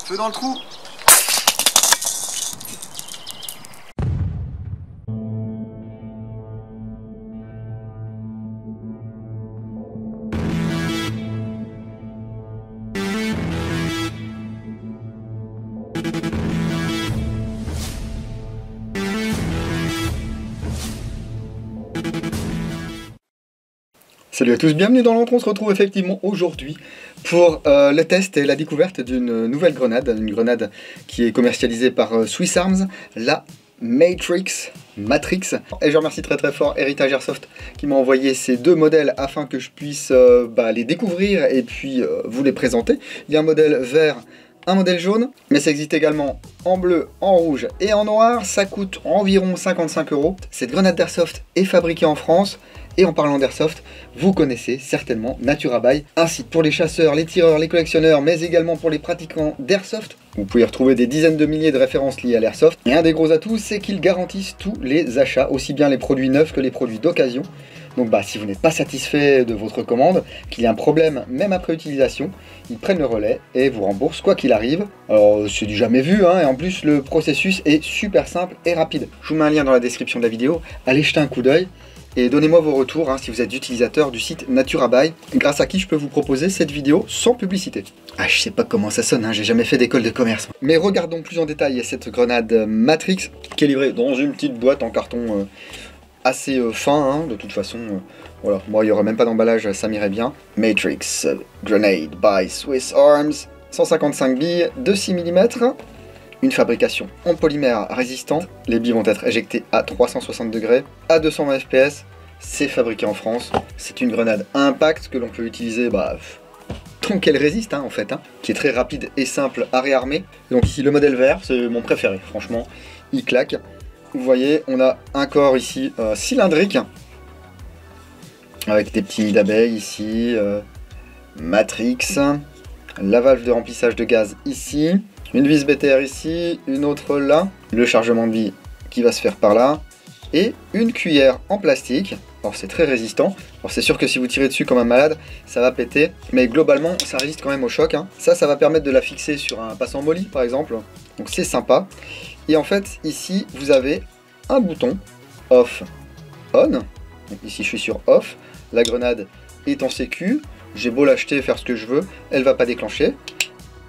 Feu dans le trou. Salut à tous, bienvenue dans l'entre. On se retrouve effectivement aujourd'hui pour le test et la découverte d'une nouvelle grenade, une grenade qui est commercialisée par Swiss Arms, la Matrix. Et je remercie très fort Heritage Airsoft qui m'a envoyé ces deux modèles afin que je puisse les découvrir et puis vous les présenter. Il y a un modèle vert, un modèle jaune, mais ça existe également en bleu, en rouge et en noir. Ça coûte environ 55 €. Cette grenade d'Airsoft est fabriquée en France. Et en parlant d'airsoft, vous connaissez certainement Naturabuy, un site pour les chasseurs, les tireurs, les collectionneurs, mais également pour les pratiquants d'airsoft. Vous pouvez retrouver des dizaines de milliers de références liées à l'airsoft. Et un des gros atouts, c'est qu'ils garantissent tous les achats, aussi bien les produits neufs que les produits d'occasion. Donc si vous n'êtes pas satisfait de votre commande, qu'il y a un problème même après utilisation, ils prennent le relais et vous remboursent quoi qu'il arrive. Alors c'est du jamais vu, hein, et en plus le processus est super simple et rapide. Je vous mets un lien dans la description de la vidéo, allez jeter un coup d'œil. Et donnez-moi vos retours si vous êtes utilisateur du site Naturabuy, grâce à qui je peux vous proposer cette vidéo sans publicité. Ah, je sais pas comment ça sonne, hein, j'ai jamais fait d'école de commerce. Mais regardons plus en détail cette grenade Matrix, qui est livrée dans une petite boîte en carton assez fin, hein, de toute façon. Voilà, moi il n'y aurait même pas d'emballage, ça m'irait bien. Matrix Grenade by Swiss Arms, 155 billes de 6 mm. Une fabrication en polymère résistant, les billes vont être éjectées à 360 degrés, à 220 fps, c'est fabriqué en France, c'est une grenade à impact que l'on peut utiliser tant qu'elle résiste en fait, qui est très rapide et simple à réarmer. Donc ici le modèle vert, c'est mon préféré, franchement, il claque. Vous voyez, on a un corps ici cylindrique, avec des petits nids d'abeilles ici, Matrix, la valve de remplissage de gaz ici, une vis BTR ici, une autre là, le chargement de billes qui va se faire par là, et une cuillère en plastique. Alors c'est très résistant, alors c'est sûr que si vous tirez dessus comme un malade, ça va péter, mais globalement ça résiste quand même au choc. Ça va permettre de la fixer sur un passant molly par exemple, donc c'est sympa. Et en fait ici vous avez un bouton off, on, donc ici je suis sur off, la grenade est en sécu, j'ai beau l'acheter, faire ce que je veux, elle va pas déclencher,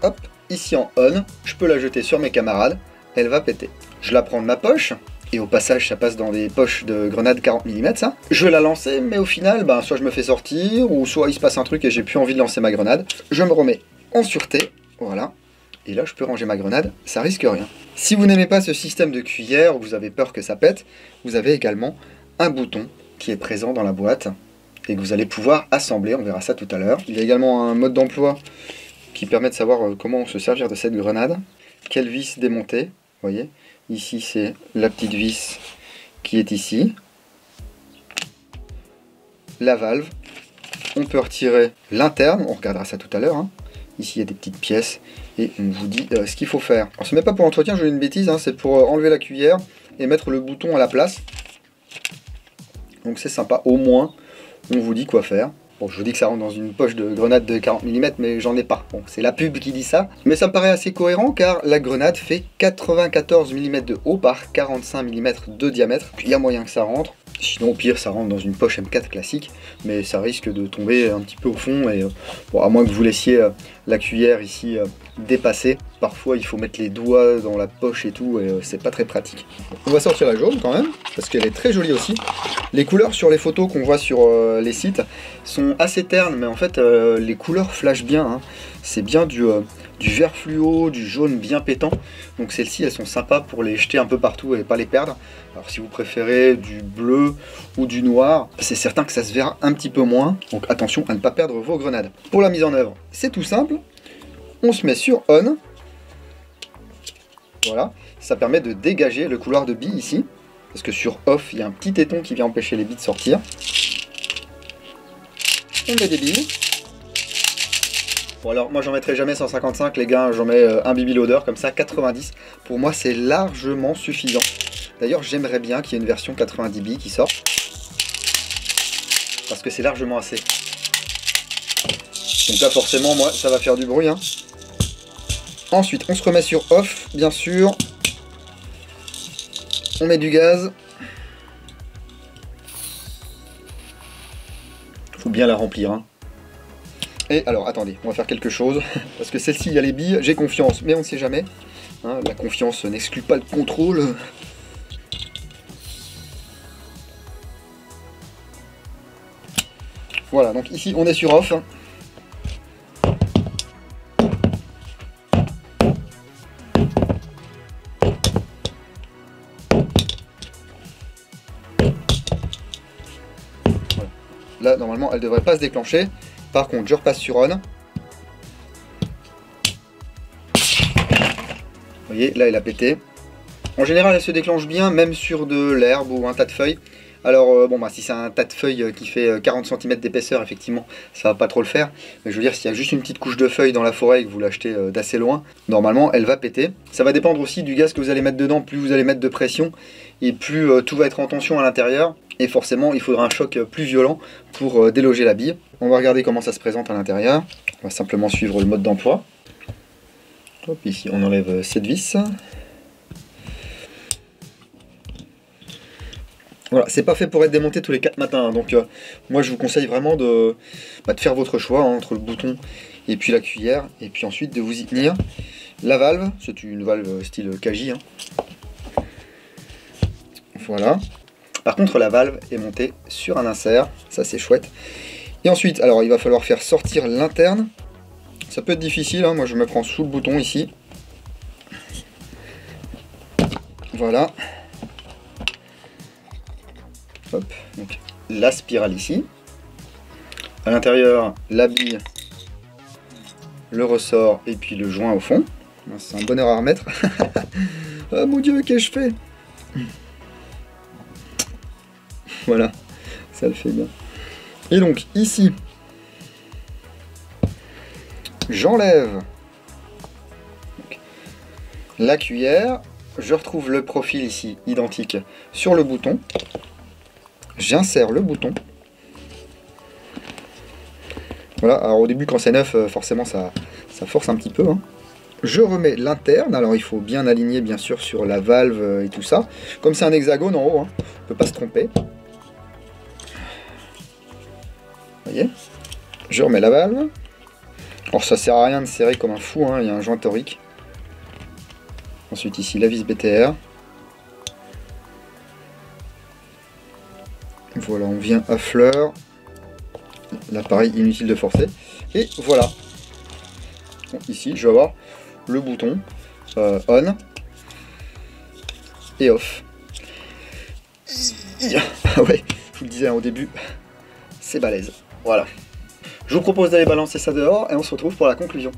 hop. Ici en on, je peux la jeter sur mes camarades, elle va péter. Je la prends de ma poche, et au passage ça passe dans des poches de grenades 40 mm ça. Je vais la lancer, mais au final, soit je me fais sortir, ou soit il se passe un truc et j'ai plus envie de lancer ma grenade. Je me remets en sûreté, voilà. Et là je peux ranger ma grenade, ça risque rien. Si vous n'aimez pas ce système de cuillère, ou vous avez peur que ça pète, vous avez également un bouton qui est présent dans la boîte, et que vous allez pouvoir assembler, on verra ça tout à l'heure. Il y a également un mode d'emploi qui permet de savoir comment se servir de cette grenade. Quelle vis démonter, vous voyez. Ici c'est la petite vis qui est ici. La valve. On peut retirer l'interne, on regardera ça tout à l'heure. Ici il y a des petites pièces et on vous dit ce qu'il faut faire. Alors ce n'est pas pour l'entretien, je dis une bêtise, c'est pour enlever la cuillère et mettre le bouton à la place. Donc c'est sympa, au moins on vous dit quoi faire. Bon, je vous dis que ça rentre dans une poche de grenade de 40 mm, mais j'en ai pas. Bon, c'est la pub qui dit ça. Mais ça me paraît assez cohérent, car la grenade fait 94 mm de haut par 45 mm de diamètre. Il y a moyen que ça rentre. Sinon, au pire, ça rentre dans une poche M4 classique. Mais ça risque de tomber un petit peu au fond. Et bon, à moins que vous laissiez la cuillère ici dépasser. Parfois, il faut mettre les doigts dans la poche et tout. Et c'est pas très pratique. On va sortir la jaune quand même, parce qu'elle est très jolie aussi. Les couleurs sur les photos qu'on voit sur les sites sont assez ternes, mais en fait les couleurs flashent bien. C'est bien du vert fluo, du jaune bien pétant. Donc celles-ci elles sont sympas pour les jeter un peu partout et pas les perdre. Alors si vous préférez du bleu ou du noir, c'est certain que ça se verra un petit peu moins. Donc attention à ne pas perdre vos grenades. Pour la mise en œuvre, c'est tout simple. On se met sur on. Voilà, ça permet de dégager le couloir de billes ici. Parce que sur off, il y a un petit téton qui vient empêcher les billes de sortir. On met des billes. Bon alors, moi j'en mettrai jamais 155 les gars, j'en mets un BB loader comme ça, 90. Pour moi c'est largement suffisant. D'ailleurs j'aimerais bien qu'il y ait une version 90 billes qui sorte. Parce que c'est largement assez. Donc là forcément moi ça va faire du bruit. Ensuite, on se remet sur off, bien sûr. On met du gaz. Faut bien la remplir, hein. Et alors, attendez, on va faire quelque chose. Parce que celle-ci, il y a les billes. J'ai confiance, mais on ne sait jamais. Hein, la confiance n'exclut pas le contrôle. Voilà, donc ici, on est sur off. Là, normalement, elle ne devrait pas se déclencher. Par contre, je repasse sur on. Vous voyez, là, elle a pété. En général, elle se déclenche bien, même sur de l'herbe ou un tas de feuilles. Alors, bon, bah, si c'est un tas de feuilles qui fait 40 cm d'épaisseur, effectivement, ça va pas trop le faire. Mais je veux dire, s'il y a juste une petite couche de feuilles dans la forêt et que vous l'achetez d'assez loin, normalement, elle va péter. Ça va dépendre aussi du gaz que vous allez mettre dedans. Plus vous allez mettre de pression, et plus tout va être en tension à l'intérieur. Et forcément, il faudra un choc plus violent pour déloger la bille. On va regarder comment ça se présente à l'intérieur. On va simplement suivre le mode d'emploi. Hop, ici, on enlève cette vis. Voilà, c'est pas fait pour être démonté tous les 4 matins, hein. Donc moi je vous conseille vraiment de faire votre choix, hein, entre le bouton et puis la cuillère, et puis ensuite de vous y tenir. La valve, c'est une valve style Kaji, hein. Voilà. Par contre la valve est montée sur un insert, ça c'est chouette. Et ensuite, alors il va falloir faire sortir l'interne. Ça peut être difficile, hein. Moi je me prends sous le bouton ici. Voilà. Hop, donc la spirale ici. À l'intérieur, la bille, le ressort et puis le joint au fond. C'est un bonheur à remettre. Oh mon dieu, qu'ai-je fait? Voilà, ça le fait bien. Et donc ici, j'enlève la cuillère. Je retrouve le profil ici, identique, sur le bouton. J'insère le bouton. Voilà, alors au début quand c'est neuf, forcément ça force un petit peu, hein. Je remets l'interne, alors il faut bien aligner bien sûr sur la valve et tout ça. Comme c'est un hexagone en haut, hein, on ne peut pas se tromper. Vous voyez? Je remets la valve. Alors ça sert à rien de serrer comme un fou, hein, il y a un joint torique. Ensuite ici la vis BTR. Voilà, on vient à fleur. L'appareil, inutile de forcer. Et voilà. Bon, ici, je vais avoir le bouton on et off. Ah ouais, je vous le disais, hein, au début, c'est balèze. Voilà. Je vous propose d'aller balancer ça dehors et on se retrouve pour la conclusion.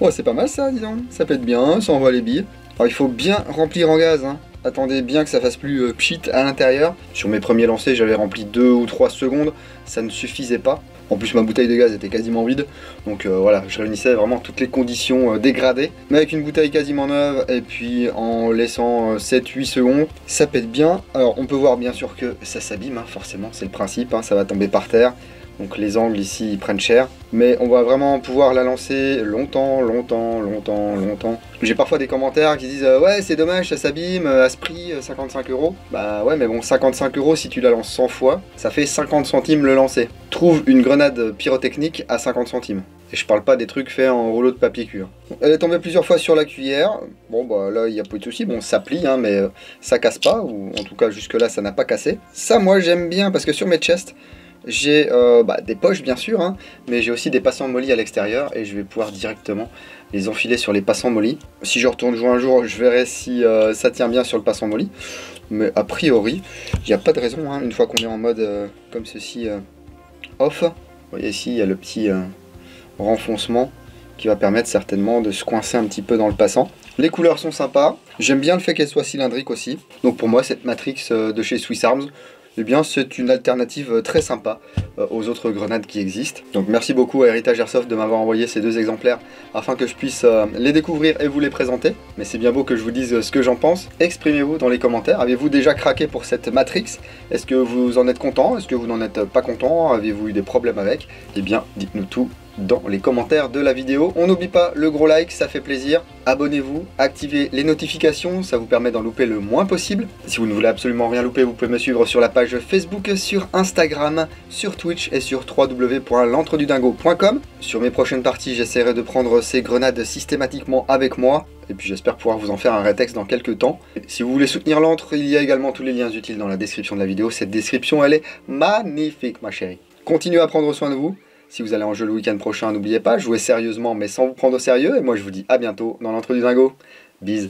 Oh, c'est pas mal ça, dis donc. Ça pète bien, ça envoie les billes. Alors il faut bien remplir en gaz, hein. Attendez bien que ça fasse plus pchit à l'intérieur. Sur mes premiers lancers, j'avais rempli 2 ou 3 secondes, ça ne suffisait pas. En plus, ma bouteille de gaz était quasiment vide, donc voilà, je réunissais vraiment toutes les conditions dégradées. Mais avec une bouteille quasiment neuve, et puis en laissant 7-8 secondes, ça pète bien. Alors on peut voir bien sûr que ça s'abîme, hein, forcément, c'est le principe, hein, ça va tomber par terre. Donc les angles ici ils prennent cher, mais on va vraiment pouvoir la lancer longtemps. J'ai parfois des commentaires qui disent ouais c'est dommage ça s'abîme à ce prix 55 €. Bah ouais mais bon 55 € si tu la lances 100 fois, ça fait 50 centimes le lancer. Trouve une grenade pyrotechnique à 50 centimes. Et je parle pas des trucs faits en rouleau de papier cuir. Elle est tombée plusieurs fois sur la cuillère. Bon bah là il n'y a pas de souci, bon ça plie hein, mais ça casse pas, ou en tout cas jusque là ça n'a pas cassé. Ça moi j'aime bien parce que sur mes chests, j'ai des poches bien sûr, hein, mais j'ai aussi des passants mollis à l'extérieur et je vais pouvoir directement les enfiler sur les passants mollis. Si je retourne jouer un jour, je verrai si ça tient bien sur le passant molly. Mais a priori, il n'y a pas de raison, hein, une fois qu'on est en mode comme ceci off. Vous voyez ici, il y a le petit renfoncement qui va permettre certainement de se coincer un petit peu dans le passant. Les couleurs sont sympas, j'aime bien le fait qu'elle soit cylindrique aussi. Donc pour moi, cette Matrix de chez Swiss Arms, eh bien c'est une alternative très sympa aux autres grenades qui existent. Donc merci beaucoup à Heritage Airsoft de m'avoir envoyé ces 2 exemplaires afin que je puisse les découvrir et vous les présenter. Mais c'est bien beau que je vous dise ce que j'en pense. Exprimez-vous dans les commentaires. Avez-vous déjà craqué pour cette Matrix? Est-ce que vous en êtes content? Est-ce que vous n'en êtes pas content? Avez-vous eu des problèmes avec? Eh bien dites-nous tout dans les commentaires de la vidéo. On n'oublie pas le gros like, ça fait plaisir. Abonnez-vous, activez les notifications, ça vous permet d'en louper le moins possible. Si vous ne voulez absolument rien louper, vous pouvez me suivre sur la page Facebook, sur Instagram, sur Twitch et sur www.l'entredudingo.com. Sur mes prochaines parties, j'essaierai de prendre ces grenades systématiquement avec moi. Et puis j'espère pouvoir vous en faire un rétex dans quelques temps. Si vous voulez soutenir l'entre, il y a également tous les liens utiles dans la description de la vidéo. Cette description, elle est magnifique, ma chérie. Continuez à prendre soin de vous. Si vous allez en jeu le week-end prochain, n'oubliez pas, jouez sérieusement mais sans vous prendre au sérieux. Et moi je vous dis à bientôt dans l'entre du dingo. Bise.